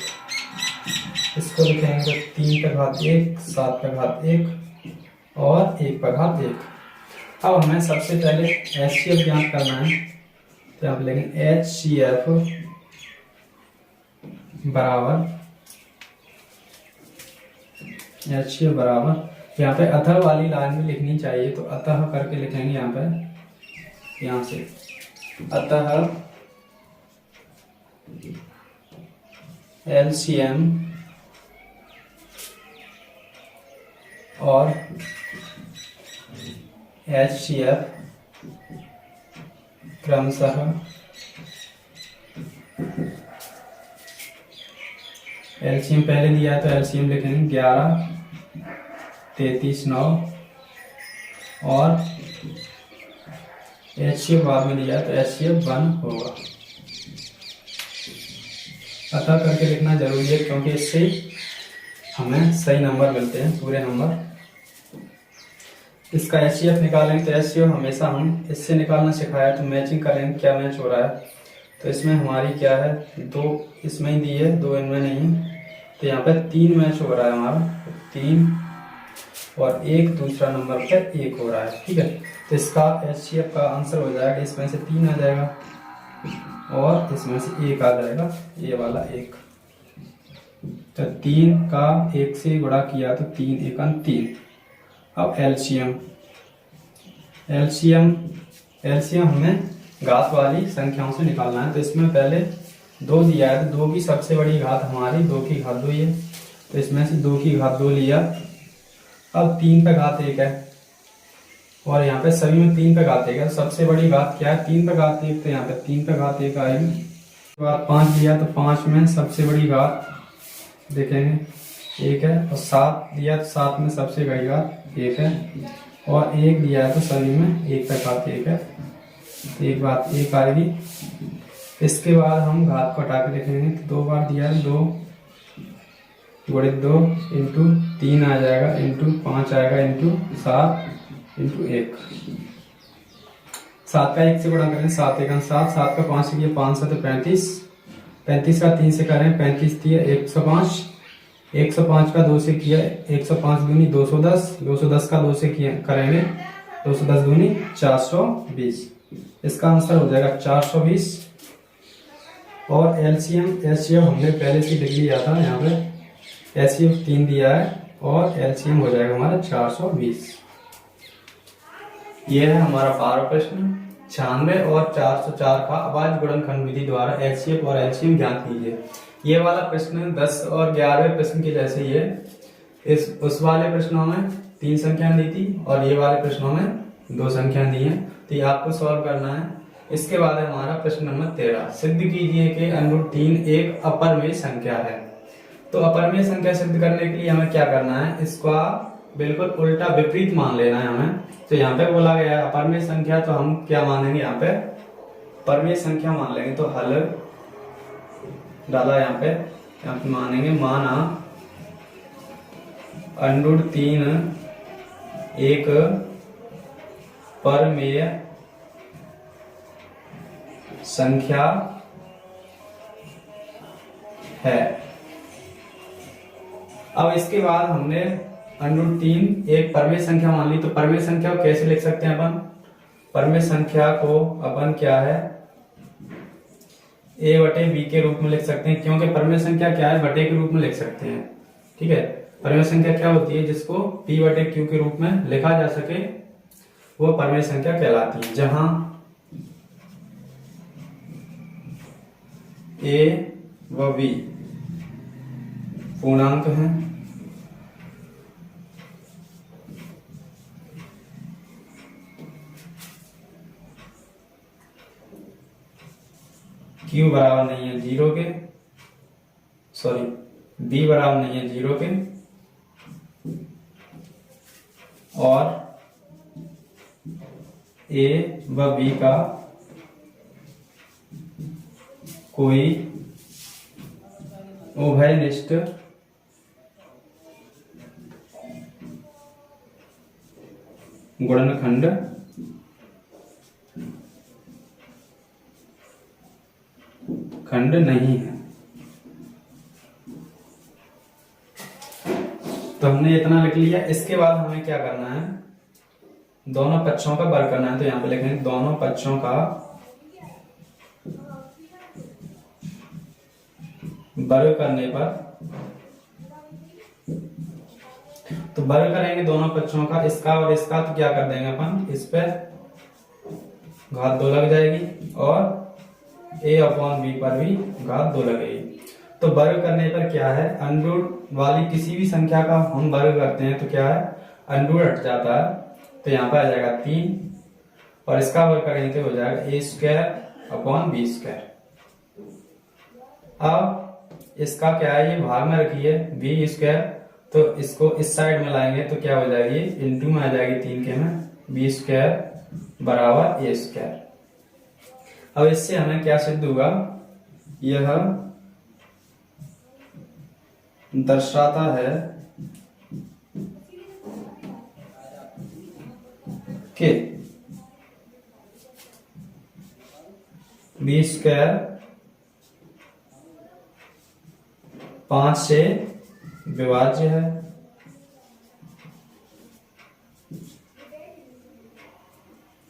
इसको लिखेंगे 3 पे घात 1, 7 पे घात 1 और 1 पे घात 1। अब हमें सबसे पहले HCF ज्ञात करना है। तो यहाँ पे लिखेंगे HCF बराबर, यहाँ पे अतः वाली लाइन में लिखनी चाहिए, तो अतः करके लिखेंगे यहाँ पे, यहाँ से अतः LCM और HCF क्रमशः एलसीएम पहले दिया है तो एलसीएम लिखेंगे 11, 33, 9 और एचसीएफ बाद में दिया है तो एचसीएफ 1 होगा। अतः करके लिखना जरूरी है क्योंकि इससे हमें सही नंबर मिलते हैं, पूरे नंबर। इसका एचसीएफ निकालेंगे तो एचसीएफ हमेशा हम इससे निकालना सिखाया, तो मैचिंग करेंगे क्या मैच हो रहा है। तो इसमें हमारी क्या है, 2 इसमें ही दी है, 2 इनमें नहीं, तो यहाँ पे 3 मैच हो रहा है हमारा, 3 और 1 दूसरा नंबर पे 1 हो रहा है। ठीक है, तो इसका एचसीएफ का आंसर हो जाएगा, इसमें से 3 आ जाएगा और इसमें से 1 आ जाएगा, ये वाला 1। तो 3 का 1 से गुणा किया तो 3 एकम 3। अब एलसीएम हमें घात वाली संख्याओं से निकालना है। तो इसमें पहले 2 दिया है तो 2 की सबसे बड़ी घात हमारी 2 की घात 2 ही है, तो इसमें से 2 की घात 2 लिया। अब 3 पे घात 1 है और यहाँ पे सभी में 3 पे घात 1 है, तो सबसे बड़ी घात क्या है, 3 पे घात 1, तो यहाँ पे 3 पे घात 1 आएगी। उसके बाद 5 दिया तो 5 में सबसे बड़ी घात देखेंगे 1 है, और 7 दिया तो 7 में सबसे बड़ी घात 1 है, और 1 दिया है तो सभी में 1 पे घात 1 है, तो एक बात 1 आएगी। इसके बाद हम घात को हटा के लिखेंगे तो 2 बार दिया है, 2 गुणित 2 इंटू 3 आ जाएगा, इंटू 5 आएगा, इंटू 7 इंटू 1। 7 का 1 से गुणा करें 7 एकम 7, 7 का 5 से किया 5 से तो 35, 35 का 3 से करें 35 दिया 105, 105 का 2 से किया 105 दूनी 210, 210 का 2 से किया करेंगे 210 दूनी 420। इसका आंसर हो जाएगा 420। और एलसीएम हमने पहले से लिख लिया था, यहाँ पे एलसीएम 3 दिया है और एलसीएम हो जाएगा हमारा 420। यह है हमारा 12वां प्रश्न। 96 और 404 का अभाज्य गुणनखंड विधि द्वारा एचसीएफ और एलसीएम ज्ञात कीजिए। ये वाला प्रश्न 10 और 11वें प्रश्न के जैसे ही है। उस वाले प्रश्नों में 3 संख्या दी थी और ये वाले प्रश्नों में 2 संख्या दी है, तो ये आपको सॉल्व करना है। इसके बाद है हमारा प्रश्न नंबर 13, सिद्ध कीजिए कि √3 एक अपरमेय संख्या है। तो अपरमेय संख्या सिद्ध करने के लिए हमें क्या करना है, इसका बिल्कुल उल्टा विपरीत मान लेना है हमें। तो यहाँ पे बोला गया है अपरमेय संख्या, तो हम क्या मानेंगे, यहाँ पे परमेय संख्या मान लेंगे। तो हल डाला यहाँ पे मानेंगे, माना √3 एक परमेय संख्या है। अब इसके बाद हमने √3 एक परमेय संख्या मान ली, तो परमेय संख्या को कैसे लिख सकते हैं अपन, परमेय संख्या को अपन क्या है a/b के रूप में लिख सकते हैं, क्योंकि परमेय संख्या क्या है, बटे के रूप में लिख सकते हैं। ठीक है, परमेय संख्या क्या होती है, जिसको p/q के रूप में लिखा जा सके वो परमेय संख्या कहलाती है, जहां a व b पूर्णांक हैं q बराबर नहीं है 0 के, सॉरी b बराबर नहीं है 0 के, और a व b का कोई उभयनिष्ठ गुणनखंड नहीं है। तो हमने इतना लिख लिया। इसके बाद हमें क्या करना है, दोनों पक्षों का वर्ग करना है। तो यहां पे लिखेंगे दोनों पक्षों का वर्ग करने पर, तो वर्ग करेंगे दोनों पक्षों का, इसका और इसका, तो क्या कर देंगे अपन, इस पे घात 2 लग जाएगी और a/b पर भी घात 2 लगेगी। तो वर्ग करने पर क्या है, अंडर वाली किसी भी संख्या का हम वर्ग करते हैं तो क्या है, अंडर हट जाता है, तो यहाँ पर आ जाएगा 3, और इसका वर्ग करेंगे तो हो जाएगा a² / b²। अब इसका क्या है, ये भाग में रखी है बी स्क्वायर, तो इसको इस साइड में लाएंगे तो क्या हो जाएगी, इंटू में आ जाएगी 3 के में बी स्क्वायर बराबर ए स्क्वायर। अब इससे हमें क्या सिद्ध हुआ, यह दर्शाता है कि बी स्क्वायर 5 से विभाज्य है,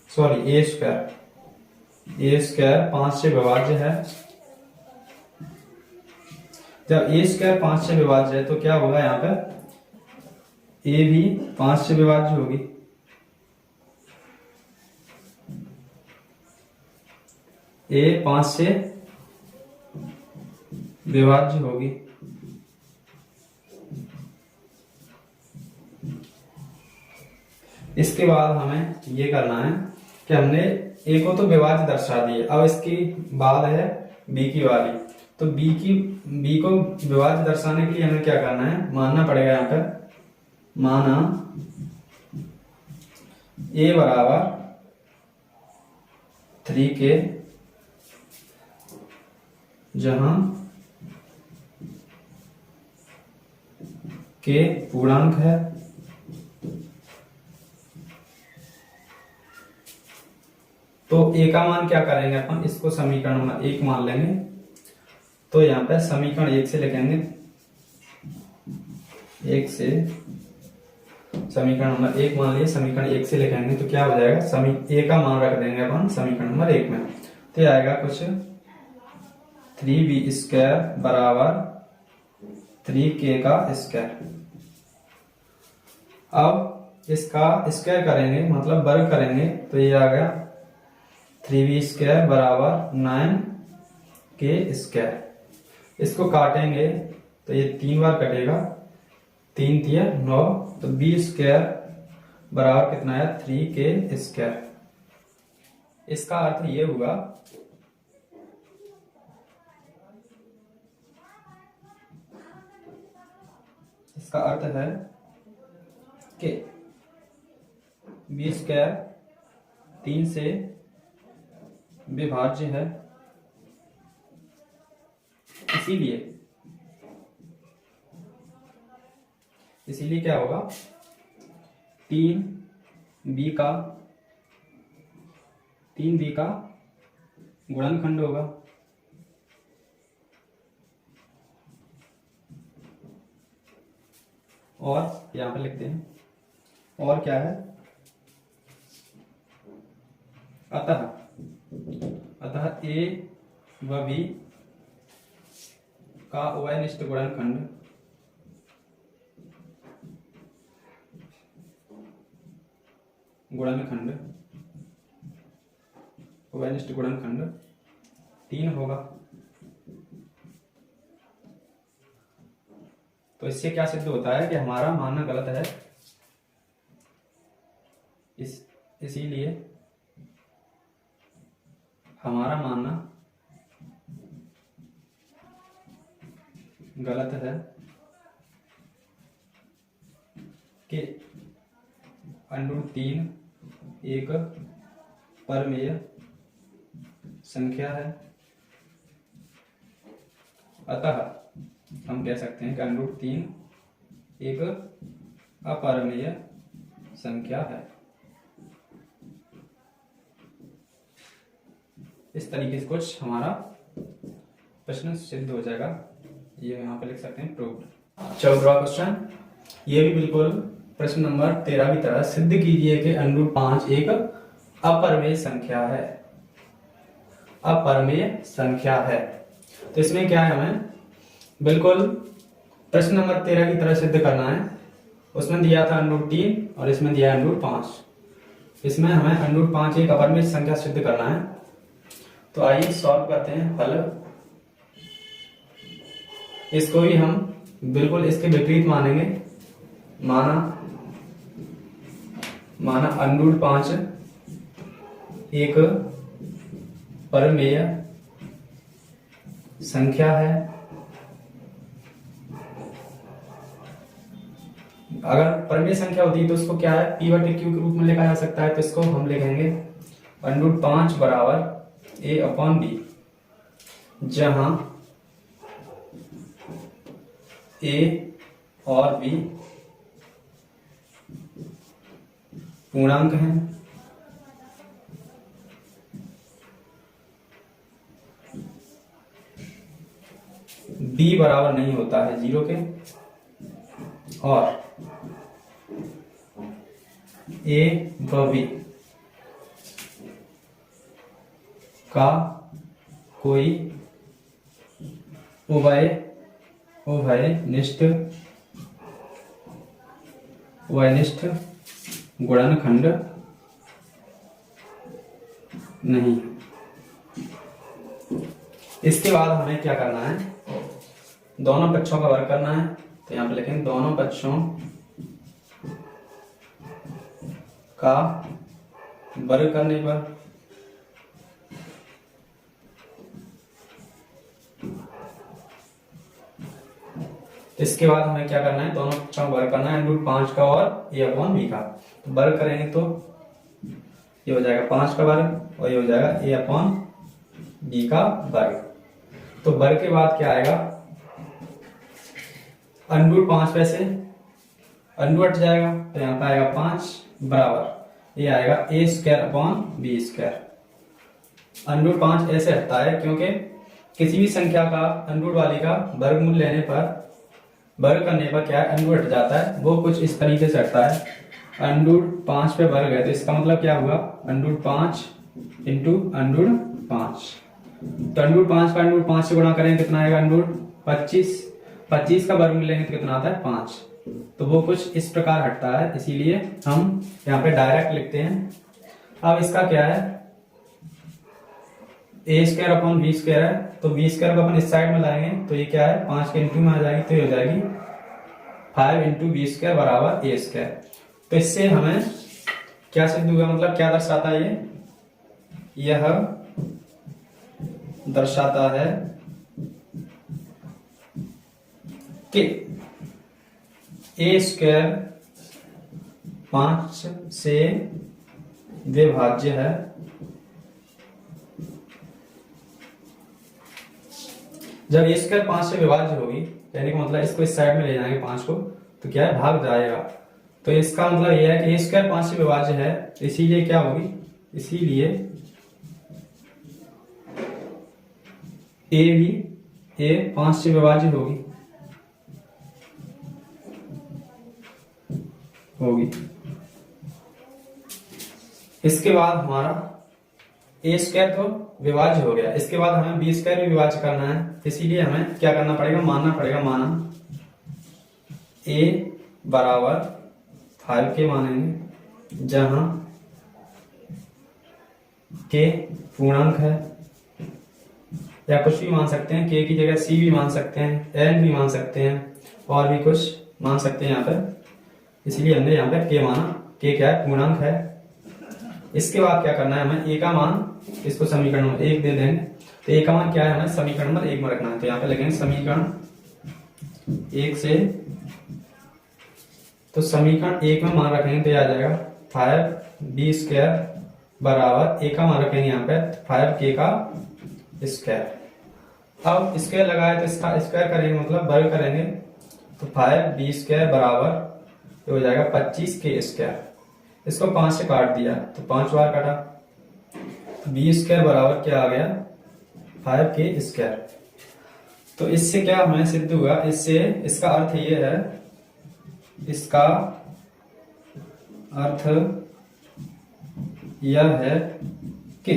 सॉरी ए स्क्वायर 5 से विभाज्य है। जब ए स्क्वायर 5 से विभाज्य है तो क्या होगा, यहाँ पे ए भी 5 से विभाज्य होगी, ए 5 से विभाज्य होगी। इसके बाद हमें ये करना है कि हमने ए को तो विभाज्य दर्शा दिए, अब इसकी बात है बी की वाली। तो बी को विभाज्य दर्शाने के लिए हमें क्या करना है, मानना पड़ेगा यहाँ पर, माना ए बराबर 3 के, जहां के पूर्णांक है, तो ए का मान क्या करेंगे अपन, इसको समीकरण नंबर 1 मान लेंगे। तो यहाँ पे समीकरण 1 से लिखेंगे, 1 से समीकरण नंबर 1 मान लिए, समीकरण 1 से लिखेंगे तो क्या हो जाएगा, ए का मान रख देंगे अपन समीकरण नंबर 1 में, तो आएगा कुछ 3b स्क्वायर बराबर 3k का स्क्वायर। अब इसका स्क्वायर करेंगे मतलब वर्ग करेंगे, तो ये आ गया 3b स्क्वायर बराबर 9k स्क्वायर। इसको काटेंगे तो ये 3 बार कटेगा, 3 तिया 9, तो b स्क्वायर बराबर कितना है, 3k स्क्वायर। इसका अर्थ ये हुआ इसका अर्थ है कि बी स्क्वायर 3 से विभाज्य है, इसीलिए क्या होगा, 3b का गुणनखंड होगा, और यहां पर लिखते हैं, और क्या है, अतः ए व बी का उभयनिष्ठ गुणनखंड उभयनिष्ठ गुणनखंड 3 होगा। तो इससे क्या सिद्ध होता है कि हमारा मानना गलत है, इसीलिए हमारा मानना गलत है कि √3 एक परमेय संख्या है। अतः हम कह सकते हैं कि √3 एक अपरमेय संख्या है। इस तरीके से कुछ हमारा प्रश्न सिद्ध हो जाएगा, ये यहाँ पे लिख सकते हैं प्रूव्ड। 14वां क्वेश्चन, ये भी बिल्कुल प्रश्न नंबर 13 की तरह, सिद्ध कीजिए कि √5 एक अपरमेय संख्या है, अपरमेय संख्या है। तो इसमें क्या है, हमें बिल्कुल प्रश्न नंबर 13 की तरह सिद्ध करना है। उसमें दिया था √3 और इसमें दिया है √5। इसमें हमें √5 एक अपरमेय संख्या सिद्ध करना है। तो आइए सॉल्व करते हैं हल। इसको भी हम बिल्कुल इसके विपरीत मानेंगे, माना √5 एक परमेय संख्या है, अगर परिमेय संख्या होती है तो उसको क्या है p बटे q के रूप में लिखा जा सकता है, तो इसको हम लिखेंगे √5 बराबर a अपॉन b, जहां a और b पूर्णांक हैं b बराबर नहीं होता है 0 के, और a व b का कोई उभयनिष्ठ गुणनखंड नहीं। इसके बाद हमें क्या करना है, दोनों पक्षों का वर्ग करना है। तो यहां पे लिखेंगे दोनों पक्षों का वर्ग करने पर इसके बाद हमें क्या करना है, दोनों पक्षों का वर्ग करना है √5 का और a अपॉन b का। तो वर्ग करेंगे तो ये हो जाएगा 5 का वर्ग और ये हो जाएगा a अपॉन b का वर्ग। तो वर्ग के बाद क्या आएगा, √5 वैसे अंडू हट जाएगा, तो यहाँ पे आएगा 5 बराबर ये आएगा a² अपॉन b²। √5 ऐसे हटता है क्योंकि किसी भी संख्या का अंडूट वाली का वर्गमूल लेने पर, वर्ग करने पर क्या है अंडू हट जाता है, वो कुछ इस तरीके से हटता है। √5 पे वर्ग है तो इसका मतलब क्या हुआ, √5 इंटू √5। तो √5 का √5 से गुणा करेंगे कितना आएगा, √25। 25 का वर्ग मिलेंगे तो कितना आता है 5। तो वो कुछ इस प्रकार हटता है, इसीलिए हम यहाँ पे डायरेक्ट लिखते हैं। अब इसका क्या है, a² अपॉन b² है, तो b² को अपन इस साइड में लाएंगे तो ये क्या है 5 के इंटू में आ जाएगी, तो ये हो जाएगी 5 इंटू b² बराबर a²। तो इससे हमें क्या सिद्ध हुआ, मतलब क्या दर्शाता है, यह दर्शाता है कि a² 5 से विभाज्य है, जब a² 5 से विभाज्य होगी, यानी कि मतलब इसको इस साइड में ले जाएंगे 5 को, तो क्या है भाग जाएगा। तो इसका मतलब यह है कि a² 5 से विभाज्य है, इसीलिए क्या होगी, इसीलिए a भी 5 से विभाज्य होगी। इसके बाद हमारा a² तो विभाज्य हो गया, इसके बाद हमें b² भी विभाज्य करना है, इसीलिए हमें क्या करना पड़ेगा, मानना पड़ेगा, माना a बराबर 5 के मानेंगे, जहां k पूर्णांक है, या कुछ भी मान सकते हैं, k की जगह c भी मान सकते हैं, n भी मान सकते हैं, और भी कुछ मान सकते हैं यहाँ पे, इसीलिए हमने यहाँ पे k माना। k क्या है, पूर्णांक है। इसके बाद क्या करना है, हमें a का मान, इसको समीकरण में 1 दे देंगे, तो a का मान क्या है, हमें समीकरण नंबर 1 में रखना है। तो यहाँ पे लिखेंगे समीकरण 1 से, तो समीकरण 1 में मान रखेंगे तो यह आ जाएगा 5b² बराबर a का मान रखेंगे यहाँ पे 5k का स्क्वायर। अब स्क्वायर लगाए तो इसका स्क्वायर करेंगे, मतलब वर्ग करेंगे, तो 5b² बराबर ये हो जाएगा 25k²। इसको 5 से काट दिया तो 5 बार काटा, तो b² बराबर क्या आ गया 5k²। तो इससे क्या हमें सिद्ध हुआ, इससे इसका अर्थ ये है, इसका अर्थ यह है कि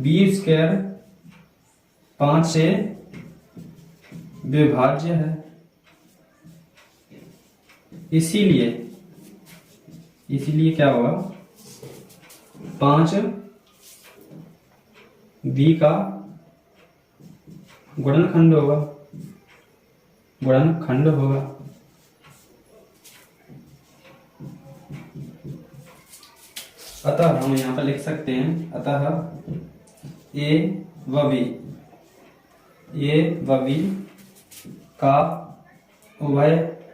b² 5 से विभाज्य है, इसीलिए क्या होगा, 5 b का गुणनखंड होगा। अतः हम यहाँ पर लिख सकते हैं, अतः a व b का उभयनिष्ठ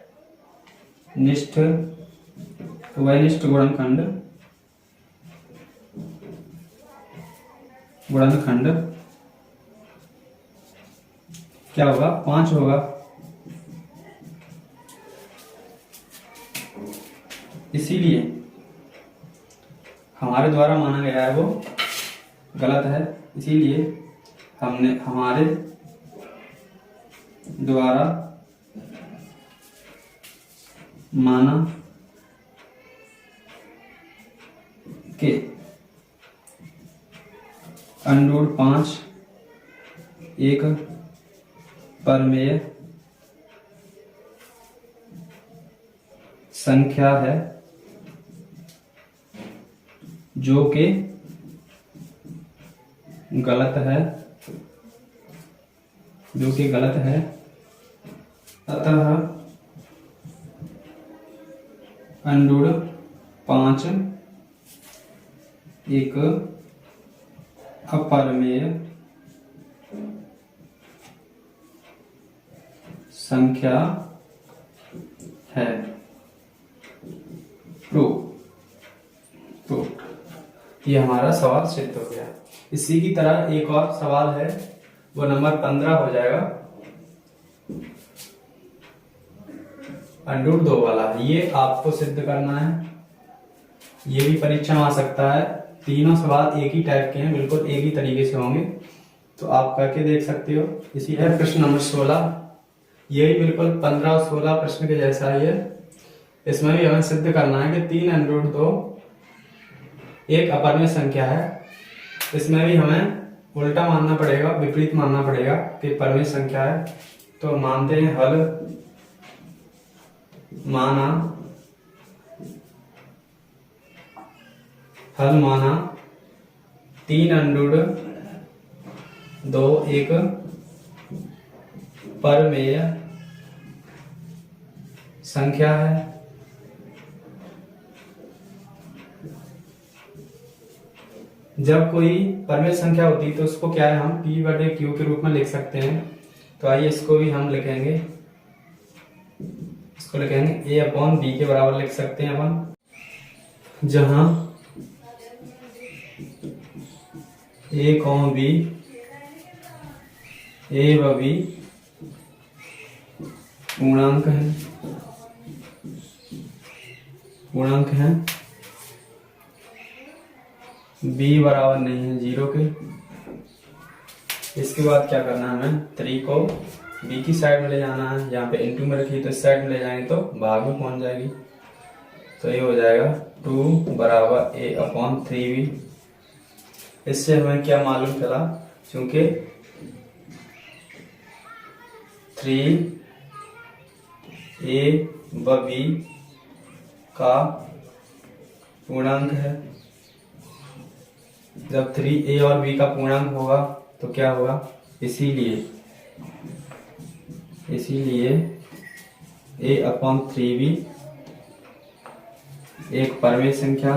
गुणनखंड क्या होगा? 5 होगा। इसीलिए हमारे द्वारा माना गया है वो गलत है, इसीलिए हमने हमारे द्वारा माना के √5 एक परमेय संख्या है जो कि गलत है, अतः √5 एक अपरमेय संख्या है। प्रूफ। ये हमारा सवाल सिद्ध हो गया। इसी की तरह एक और सवाल है, वो नंबर 15 हो जाएगा, √2 वाला। ये आपको सिद्ध करना है, ये भी परीक्षा में आ सकता है। तीनों सवाल एक ही टाइप के हैं, बिल्कुल एक ही तरीके से होंगे, तो आप करके देख सकते हो। इसी है प्रश्न नंबर 16, ये भी बिल्कुल 15 और 16 प्रश्न के जैसा ही है। इसमें भी हमें सिद्ध करना है कि 3√2 एक अपरमेय संख्या है। इसमें भी हमें उल्टा मानना पड़ेगा, विपरीत मानना पड़ेगा कि परमेय संख्या है। तो मानते हैं हल माना 3√2 एक परमेय संख्या है। जब कोई परमेय संख्या होती है तो उसको क्या है, हम P/Q के रूप में लिख सकते हैं। तो आइए इसको भी हम लिखेंगे, इसको लिखेंगे A/B के बराबर लिख सकते हैं अपन, जहां A, B, A व B पूर्णांक हैं, B बराबर नहीं है 0 के। इसके बाद क्या करना है, हमें 3 को B की साइड में ले जाना है। यहाँ पे इनटू में रखी तो इस साइड में ले जाएंगे तो भाग में पहुंच जाएगी। तो ये हो जाएगा 2 बराबर A/3B। इससे हमें क्या मालूम चला, क्योंकि 3A व B का पूर्णांक है। जब 3A और B का पूर्णांक होगा तो क्या होगा, इसीलिए A/3B एक परमेय संख्या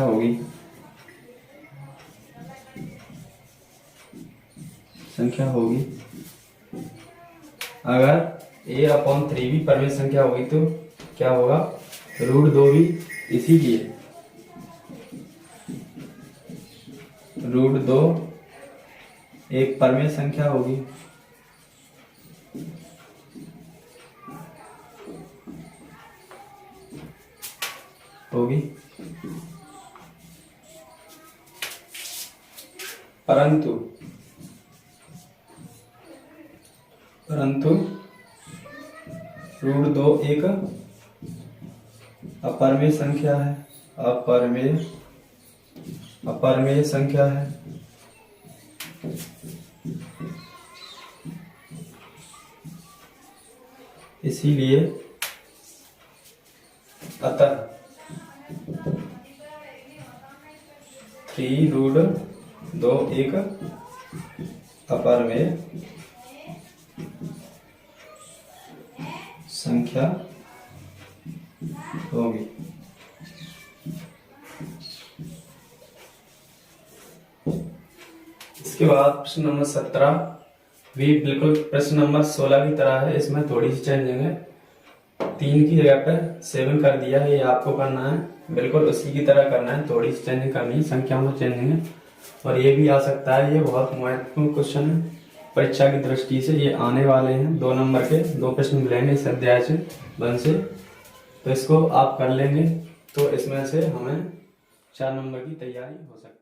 होगी, अगर A/3B परमेय संख्या होगी तो क्या होगा, √2 भी, इसीलिए √2 एक परमेय संख्या होगी। परंतु √2 एक अपरमेय संख्या है, इसीलिए अतः 3√2 एक अपरमेय संख्या होगी। इसके बाद प्रश्न नंबर 17, भी बिल्कुल प्रश्न नंबर 16 की तरह है, इसमें थोड़ी सी चेंजिंग है। 3 की जगह पर 7 कर दिया है, ये आपको करना है, बिल्कुल उसी की तरह करना है, थोड़ी सी चेंजिंग करनी है, संख्या में चेंजिंग है। और ये भी आ सकता है, ये बहुत महत्वपूर्ण क्वेश्चन है परीक्षा की दृष्टि से, ये आने वाले हैं 2 नंबर के 2 प्रश्न मिलेंगे इस अध्याय से वन से, तो इसको आप कर लेंगे तो इसमें से हमें 4 नंबर की तैयारी हो सकती है।